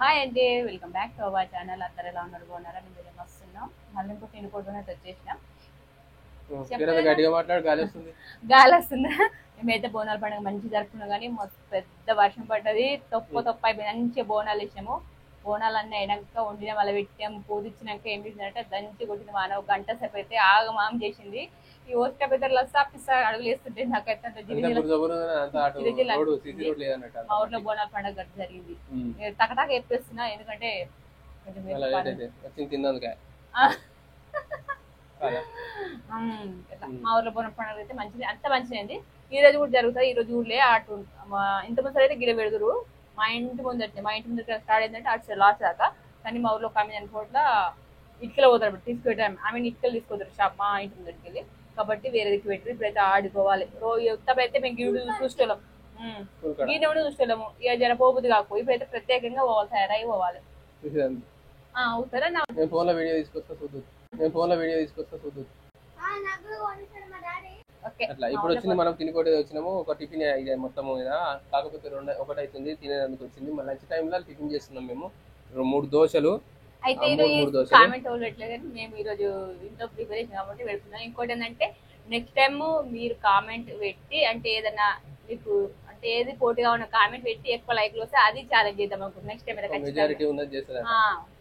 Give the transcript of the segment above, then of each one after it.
Hi అండి, welcome back to our channel. అందరు ఎలా ఉన్నారు, బాగున్నారా? నేను వీడియో వస్తున్నాం. మళ్ళీ ఇంకో నేను కొడుకునే వచ్చేసినాం. గట్టిగా మాట్లాడు, గాలి వస్తుంది. గాలి వస్తుందా? మేమైతే బోనాల పండుగ మంచి జరుపుకున్నాం, కానీ పెద్ద వర్షం పడ్డది. తొప్ప అయిపోయింది. మంచిగా బోనాలు ఇచ్చాము. బోనాలు అన్నీ అయినాక వండిన వాళ్ళ పెట్టాము. పూజించినాక ఏం చేసిందంటే దంచి కొట్టిన వాన ఒక గంట సేపు అయితే ఆగమాం చేసింది. ఈ ఓపిక పెద్దలు వస్తా పిస్తా అడుగులు వేస్తుంటే నాకైతే మా ఊర్లో బోనాల పండుగ గట్టు జరిగింది. తకటాక చెప్పేస్తున్నా, ఎందుకంటే మా ఊర్లో బోనాల పండుగ అయితే మంచిది, అంత మంచిది. ఈ రోజు కూడా జరుగుతుంది. ఈ రోజు ఊర్లే అటు ఇంత ముందు అయితే గిడ పెడుదురు. మా ఇంటి ముందు స్టార్ట్ అయిందంటే అటు లాస్ట్ దాకా. కానీ మా ఊర్లో ఒక ఆమె చనిపోట్ల ఇటుకలు పోతారు, తీసుకెళ్ళి ఆమె ఇటుకలు తీసుకొస్తారు షాప్ మా ఇంటి ముందుకి వెళ్ళి. కాబట్టి వేరే దిక్కు పెట్టి ఇప్పుడైతే ఆడుకోవాలి. అయితే మేము గిడు చూసేవాళ్ళం, గీన కూడా చూసేవాళ్ళము. ఇక జర పోబుద్ది కాకు. ఇప్పుడైతే ప్రత్యేకంగా పోవాలి, తయారై పోవాలి. అట్లా ఇప్పుడు వచ్చింది. మనం తినికోటి వచ్చినాము. ఒక టిఫిన్ ఇది మొత్తం కాకపోతే ఒకటి అవుతుంది తినేందుకు వచ్చింది. మళ్ళీ లంచ్ టైంలో టిఫిన్ చేస్తున్నాం మేము. 3 దోశలు. అయితే కామెంట్ పెట్టలేదు, కానీ మేము ఈరోజు ఇంట్లో ప్రిపరేషన్ కాబట్టి పెడుతున్నాం. ఇంకోటి ఏంటంటే నెక్స్ట్ టైం మీరు కామెంట్ పెట్టి, అంటే ఏదైనా మీకు అంటే ఏది పోటీగా ఉన్న కామెంట్ పెట్టి ఎక్కువ లైక్లు వస్తే అది ఛాలెంజ్ చేద్దాం అనుకుంటున్నాం. నెక్స్ట్ టైం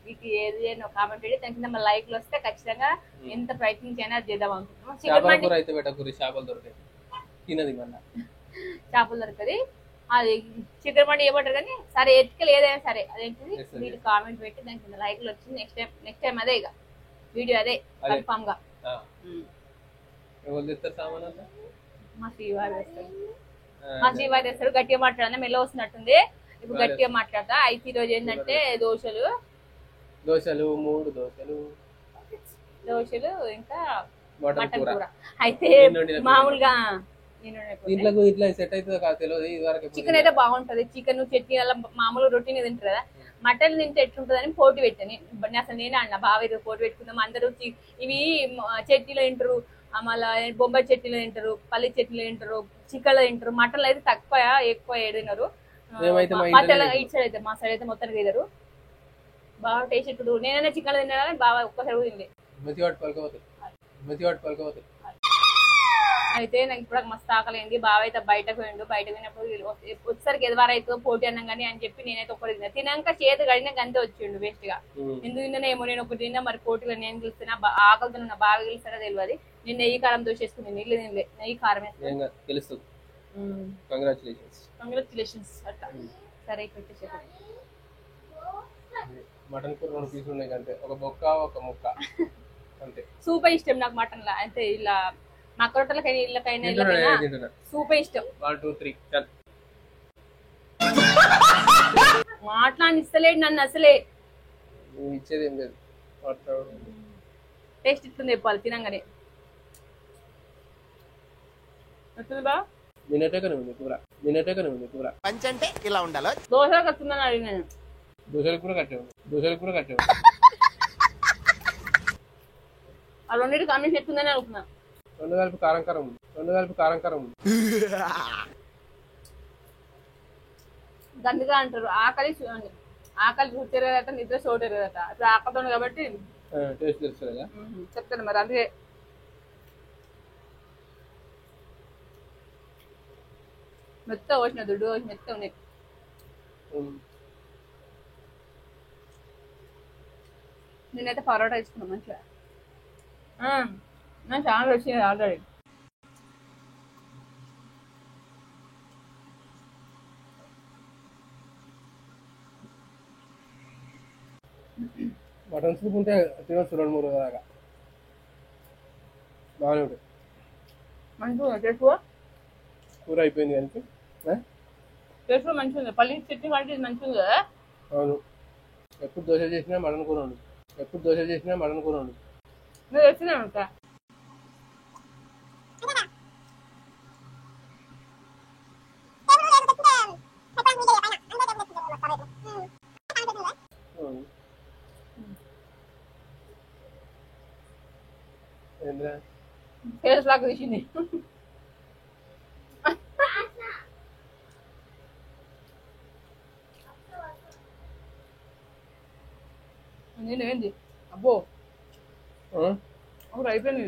మీకు ఏది కామెంట్ పెట్టి దాని కింద లైక్లు వస్తే ఖచ్చితంగా ఎంత ప్రయత్నించైనా అది చేద్దాం అనుకుంటున్నాం. చేపలు దొరకది, అది చికెన్ మండి ఏమంటారు. కానీ సరే ఎత్తుకలు ఏదైనా సరే అదేంటిది మీరు కామెంట్ పెట్టి దాని కింద లైక్లు వచ్చింది. నెక్స్ట్ టైం అదే ఇక వీడియో అదే కన్ఫామ్ గా. మా శ్రీవారి వేస్తాడు. గట్టిగా మాట్లాడదా మెల్ల వస్తున్నట్టుంది. ఇప్పుడు గట్టిగా మాట్లాడతా. అయితే ఈ రోజు ఏంటంటే దోశలు 3 దోశలు ఇంకా మటన్ కూర. అయితే మామూలుగా ఇట్లా సెట్ అవుతుంది. చికెన్ అయితే బాగుంటది. చికెన్ చట్నీ అలా మామూలు రొటీన్ తింటారు కదా. మటన్ తింటే ఎట్లుంటదని పోటీ పెట్టాను. అసలు నేనే అన్న బాగా పోటీ పెట్టుకుందాం. అందరూ ఇవి చట్నీలో తింటారు, మళ్ళీ బొంబాయి చట్నీలో తింటారు, పల్లి చట్నీలో తింటారు, చికెన్లో తింటారు. మటన్లో అయితే తక్కువ ఎక్కువ ఏడినారు. ఇటు సైడ్ అయితే మా సైడ్ అయితే మొత్తం తినరు. బాగా టేస్ట్ ఇప్పుడు నేనైనా చికెన్ తిన్నా కానీ బాగా ఒక్కసారి తింది. అయితే నాకు ఇప్పుడు మస్తు ఆకలింది. బాగా అయితే బయటకు పోయిండు. బయట పోయినప్పుడు వచ్చేసరికి ఎదవారైతే పోటీ అన్నాం కానీ అని చెప్పి నేనైతే ఒక్కటి తిన్నా. తినాక చేతి గడినాక అంతే వచ్చిండు వేస్ట్ గా. ఎందుకు తిన్నానేమో, నేను ఒకటి తిన్నా. మరి పోటీలో నేను గెలుస్తున్నా, ఆకలితో బాగా గెలుస్తానో తెలియదు. నేను నెయ్యి కారం దోషేసుకుని నీళ్ళు తినలే, నెయ్యి కారం వేసుకుని. కంగ్రాచులేషన్స్ అట్లా. సరే మటన్ కూర 2 పీసులు ఉన్నాయి అంతే. ఒక బొక్క ఒక ముక్క అంతే. సూపర్ ఇష్టం నాకు మటన్ లా. అంటే ఇలా మక్క రొట్టెలకైనా ఇళ్ళకైనా సూపర్ ఇష్టం. 1 2 3 మాట్లాడిస్తలేడు నన్ను అసలే. ఇచ్చేది ఏం లేదు. టేస్ట్ ఇస్తుంది చెప్పాలి తినంగానే. బా పంచంటే ఇలా ఉండాలి. దోశ కస్తుందని అడిగినాను. దోశలు కూడా కట్టాము. ఆ రెండింటి కాంబినేషన్ ఎట్టుందని అడుగుతున్నా. 2 కలిపి కారం కారం గందుగా అంటారు ఆకలి చూడండి. ఆకలి చూసేదట, నిద్ర చూడేదట. ఇప్పుడు ఆకలితో కాబట్టి టేస్ట్ తెలుస్తుంది కదా చెప్తాను. మరి అందుకే మెత్త వచ్చిన దుడ్డు వచ్చి మెత్త ఉన్నాయి. నేనైతే పరోటా ఇస్తున్నాను మంచిగా. నాకు చాలా వచ్చింది ఆల్రెడీ. మటన్ సూప్ ఉంటే తినొచ్చు 2-3 దాకా. బాగానే ఉంటుంది. మంచిగా కూర అయిపోయింది కానీ టేస్ట్ మంచిగా ఉంది. పల్లి చట్నీ అంటే మంచిగా ఉంది. అవును. ఎప్పుడు దోశ చేసినా మటన్ కూర ఉండు. నువ్వు వచ్చినా ఉంటా. ఫేస్ లాగా తీసింది. నేనేంది అబ్బో ఆ? అప్పుడు అయిపోయింది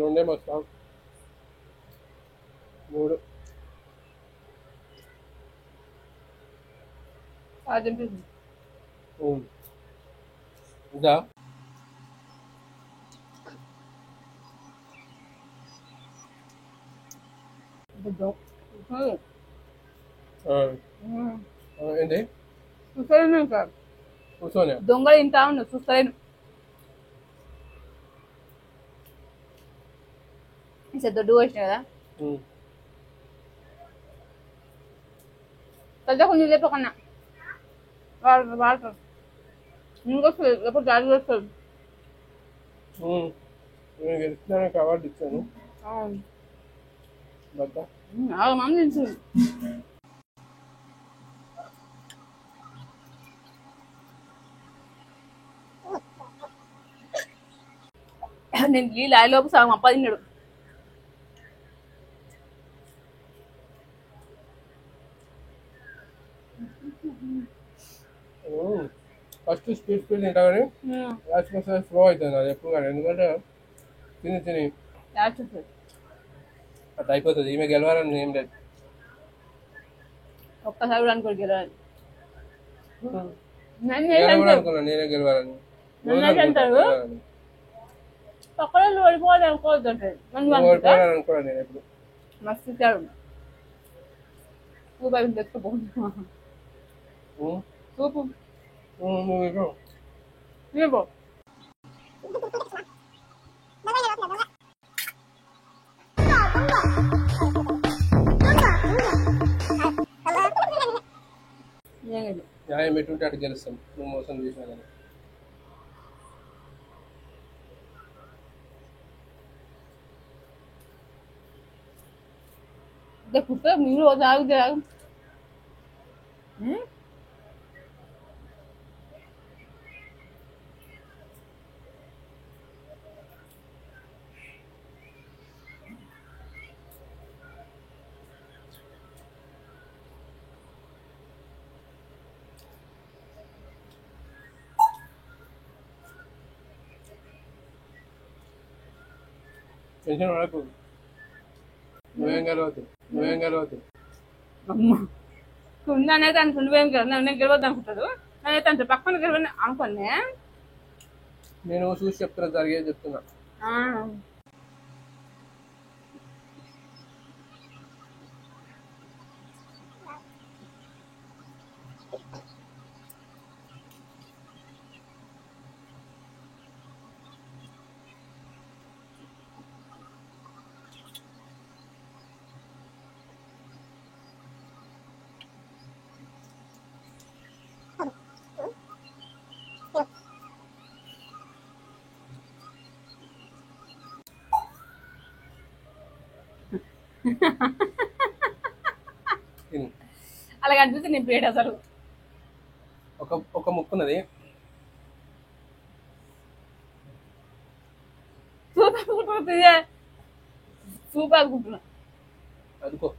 రెండే మస్తా 3 అది అనిపిస్తుంది ఇదా ఏంటి చూస్తలేను ఇంకా కూర్చోనే దొంగలు ఇంత ఉన్నావు చూస్తలేను దొడ్డు వచ్చిన కదా పెద్ద కొంచెం లేపకన్నా వాడతారు ఇంకొస్తుంది ఎప్పుడు గాడి వస్తుంది నేను గెలిచినాక అవార్డు ఇచ్చాను బద్ద 6 మంది నిల్చుంది నేను నీళ్ళు ఆయలోపు సగం అప్ప తిన్నాడు ఫస్ట్ స్పీడ్ తింటా కానీ లాస్ట్ ఒకసారి స్లో అవుతుంది అది ఎప్పుడు కానీ ఎందుకంటే తిని అట్లా అయిపోతుంది ఈమె గెలవాలని ఏం లేదు ఒక్కసారి కూడా అనుకోడు గెలవాలి అనుకున్నా నేనే గెలవాలని పక్కన ఓడిపోవాలి అనుకోవద్దు ఓడిపోవాలని అనుకున్నా నేను ఎప్పుడు మస్తు ఇచ్చాడు సూప్ అవి తెచ్చుకోపో సూపు పో న్యాయం పెట్టుంటే అటు గెలుస్తాం నువ్వు మోసం చేసినా కానీ కుక్క మీరు తాగుతే టెన్షన్ పడకు నువ్వేం గెలవద్దు అమ్మ ఉందనేది అనుకో నువ్వేం నేను గెలవద్దు అనుకుంటాడు నేనైతే అంత పక్కన గెలవని అనుకోనే నేను చూసి చెప్తున్నా జరిగేది చెప్తున్నా అలాగ అనిపిస్తే నేను ప్లేట్ అసలు ఒక ముక్కున్నది సూపర్ అనుకుంటున్నా అనుకో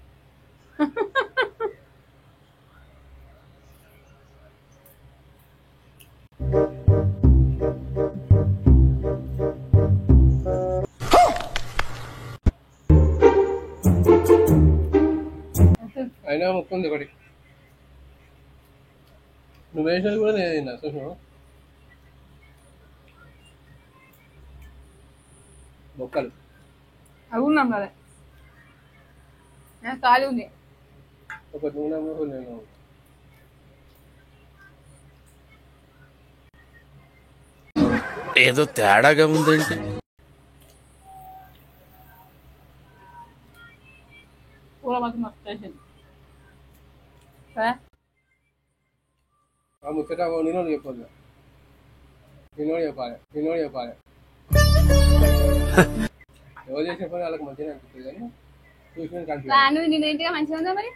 అయినా ముక్కుంది ఒకటి నువ్వు వేసేది కూడా నేను తిన్నా చూసావు బొక్కలు అవి ఉన్నాం కదా ఖాళీ ఉంది ఒక నూనె నేను ఏదో తేడాగా ఉందేంటి కూర మాత్రం మస్తు చేసింది ఆ ముచ్చట నిన్నోడు చెప్పొద్దు నిన్నోడు చెప్పాలి ఎవరు చేసిన పని వాళ్ళకి మంచిగా అనిపిస్తుంది కానీ చూసిన కనిపిస్తుంది నేనేంటిగా మంచిగా ఉందా మరి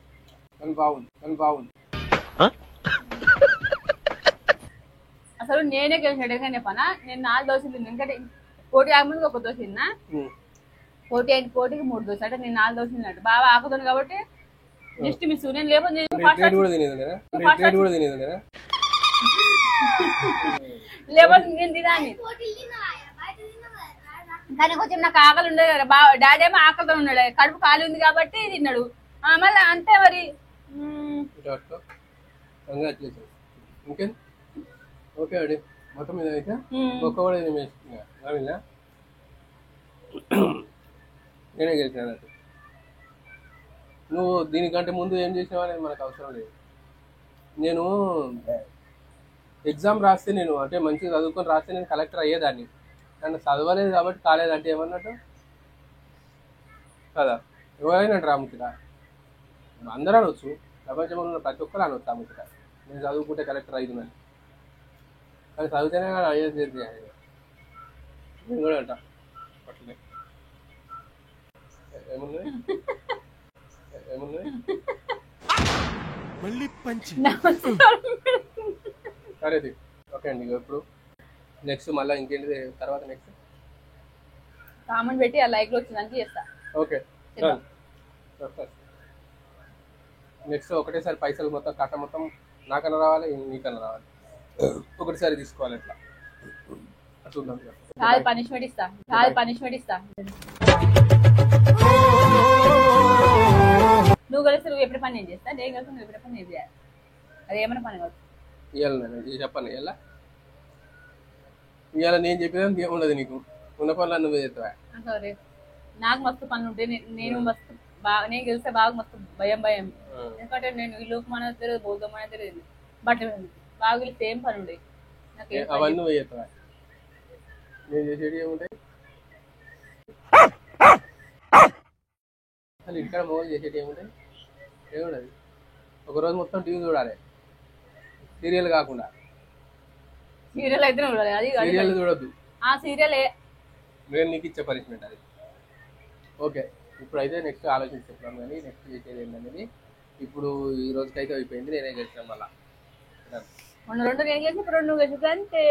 కానీ బాగుంది అసలు నేనే గెలిచాడు కానీ పనా నేను 4 దోశలు తిన్నా ఎందుకంటే పోటీ ఆగముందుకు ఒక దోశ తిన్నా పోటీకి 3 దోశ అంటే నేను 4 దోశలు తిన్నట్టు బాగా ఆకుతుంది కాబట్టి జస్ట్ మిస్ నేను లేకపోతే ప్లేట్ కూడా తినేది కదా, ప్లేట్ కూడా తినేది కదా. లేకపోతే నేను తినాలి కానీ కొంచెం నాకు ఆకలి ఉండదు కదా. డాడీ ఏమో ఆకలితో ఉన్నాడు, కడుపు ఖాళీ ఉంది కాబట్టి తిన్నాడు. మళ్ళీ అంతే మరి. ఓకే ఓకే అండి, మొత్తం మీద అయితే ఒక్క కూడా నవీనా నేనే గెలిచిన. నువ్వు దీనికంటే ముందు ఏం చేసినావు అనేది మనకు అవసరం లేదు. నేను ఎగ్జామ్ రాస్తే, నేను అంటే మంచిగా చదువుకొని రాస్తే నేను కలెక్టర్ అయ్యేదాన్ని. నన్ను చదవలేదు కాబట్టి కాలేదంటే ఏమన్నట్టు కదా. ఎవరైనా రాముకిరా అందరూ అనొచ్చు, ప్రపంచంలో ఉన్న ప్రతి ఒక్కరు అనొచ్చు రాముకిరా నేను చదువుకుంటే కలెక్టర్ అయ్యిందని. కానీ చదివితేనే అయ్యేది నేను కూడా అంట. అట్లనే ఏమున్నాయి ఏమున్నాయి సరేది. ఓకే అండి, ఇప్పుడు నెక్స్ట్ మళ్ళీ ఇంకేంటి తర్వాత నెక్స్ట్ కామెంట్ పెట్టి ఆ లైక్ లో వచ్చిందని చేస్తా. ఓకే నెక్స్ట్ ఒకటేసారి పైసలు మొత్తం కట్ట మొత్తం నాకన్నా రావాలి, నీకన్నా రావాలి, ఒకటిసారి తీసుకోవాలి. ఎట్లా చూద్దాం. చాలా పనిష్మెంట్ ఇస్తా, చాలా పనిష్మెంట్ ఇస్తా. నువ్వు కలిసి నువ్వు ఎప్పుడు పని నేను చేస్తా, నేను కలిసి నువ్వు ఎప్పుడు పని నేను చేయాలి. అది ఏమైనా పని కాదు. ఇవ్వాలి చెప్పాను ఇలా ఇవాళ నేను చెప్పేది ఏముండదు, నీకు ఉన్న పనులు నువ్వే చేస్తావా. సరే నాకు మస్తు పనులు ఉంటాయి. నేను మస్తు బాగా నేను గెలిస్తే బాగా మస్తు భయం ఎందుకంటే నేను ఇల్లుకు మన తెలియదు, బోల్దాం అనేది తెలియదు, బట్ బాగా గెలిస్తే ఏం పని ఉండేవి అవన్నీ నువ్వే చేస్తావా. నేను చేసేది ఏముంటాయి అసలు ఇక్కడ మొబైల్ చేసేది ఏముంటాయి ఏముండదు. ఒకరోజు మొత్తం టీవీ చూడాలి, సీరియల్ కాకుండా. సీరియల్ అయితే అది సీరియల్ చూడొద్దు, ఆ సీరియలే నేను నీకు ఇచ్చే పనిష్మెంట్ అది. ఓకే ఇప్పుడైతే నెక్స్ట్ ఆలోచించి చెప్తాను, కానీ నెక్స్ట్ చేసేది ఏంటనేది. ఇప్పుడు ఈ రోజుకైతే అయిపోయింది, నేనే గెలిచాను. మళ్ళీ మొన్న 2 నేను గెలిచి ఇప్పుడు 2 గెలిచి అంతే.